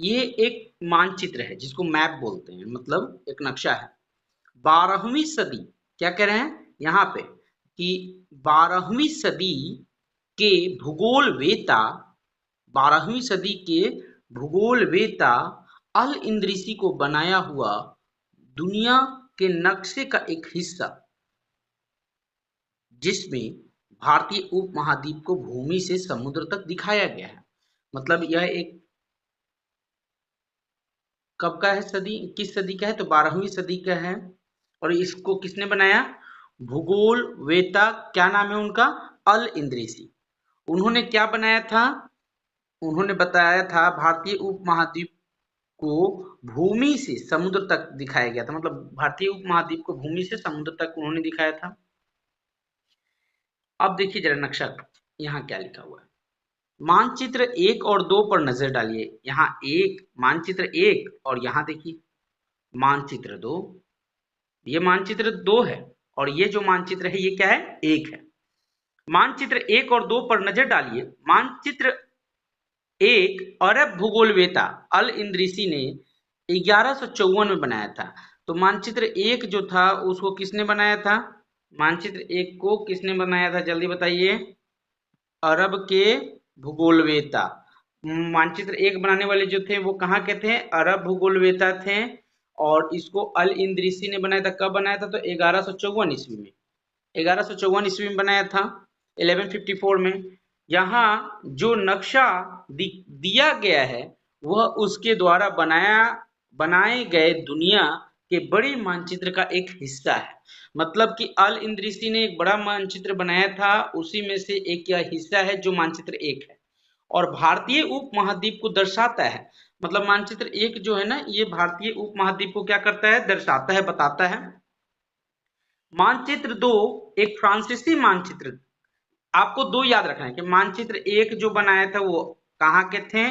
ये एक मानचित्र है जिसको मैप बोलते हैं, मतलब एक नक्शा है। 12वीं सदी, क्या कह रहे हैं यहाँ पे कि 12वीं सदी के भूगोलवेता 12वीं सदी के भूगोलवेता अल इंद्रिसी को बनाया हुआ दुनिया के नक्शे का एक हिस्सा, जिसमें भारतीय उपमहाद्वीप को भूमि से समुद्र तक दिखाया गया है। मतलब यह एक कब का है, सदी किस सदी का है, तो 12वीं सदी का है। और इसको किसने बनाया, भूगोल वेता, क्या नाम है उनका, अल इंद्रिसी। उन्होंने क्या बनाया था, उन्होंने बताया था भारतीय उपमहाद्वीप को भूमि से समुद्र तक दिखाया गया था। मतलब भारतीय उपमहाद्वीप को भूमि से समुद्र तक उन्होंने दिखाया था। अब देखिए जरा नक्शा, यहाँ क्या लिखा हुआ है। मानचित्र 1 और 2 पर नजर डालिए। यहाँ एक मानचित्र 1 और यहाँ देखिए मानचित्र 2। ये मानचित्र 2 है और ये जो मानचित्र है ये क्या है, 1 है। मानचित्र 1 और 2 पर नजर डालिए। मानचित्र 1 अरब भूगोलवेता अल इंद्रिसी ने 1154 में बनाया था। तो मानचित्र 1 जो था उसको किसने बनाया था, मानचित्र 1 को किसने बनाया था, जल्दी बताइए। अरब के भूगोलवेता। मानचित्र 1 बनाने वाले जो थे वो कहाँ के थे, अरब भूगोलवेता थे। और इसको अल इंद्रिसी ने बनाया था। कब बनाया था, तो 1154 ईस्वी में, 1154 ईस्वी में बनाया था, 1154 में। यहाँ जो नक्शा दिया गया है वह उसके द्वारा बनाए गए दुनिया के बड़े मानचित्र का एक हिस्सा है। मतलब कि अल इंद्रिसी ने एक बड़ा मानचित्र बनाया था, उसी में से एक यह हिस्सा है जो मानचित्र 1 है और भारतीय उपमहाद्वीप को दर्शाता है। मतलब मानचित्र 1 जो है ना, ये भारतीय उपमहाद्वीप को क्या करता है, दर्शाता है, बताता है। मानचित्र 2 एक फ्रांसीसी मानचित्र। आपको 2 याद रखना है कि मानचित्र 1 जो बनाया था वो कहाँ के थे,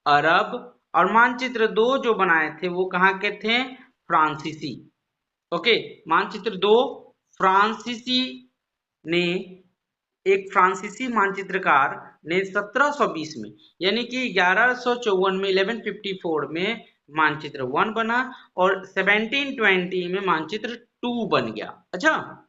अरब। और मानचित्र 2 जो बनाए थे वो कहाँ के थे, फ्रांसीसी। ओके, मानचित्र 2 फ्रांसीसी ने, एक फ्रांसीसी मानचित्रकार ने 1720 में, यानी कि 1154 में, 1154 में मानचित्र 1 बना और 1720 में मानचित्र 2 बन गया। अच्छा,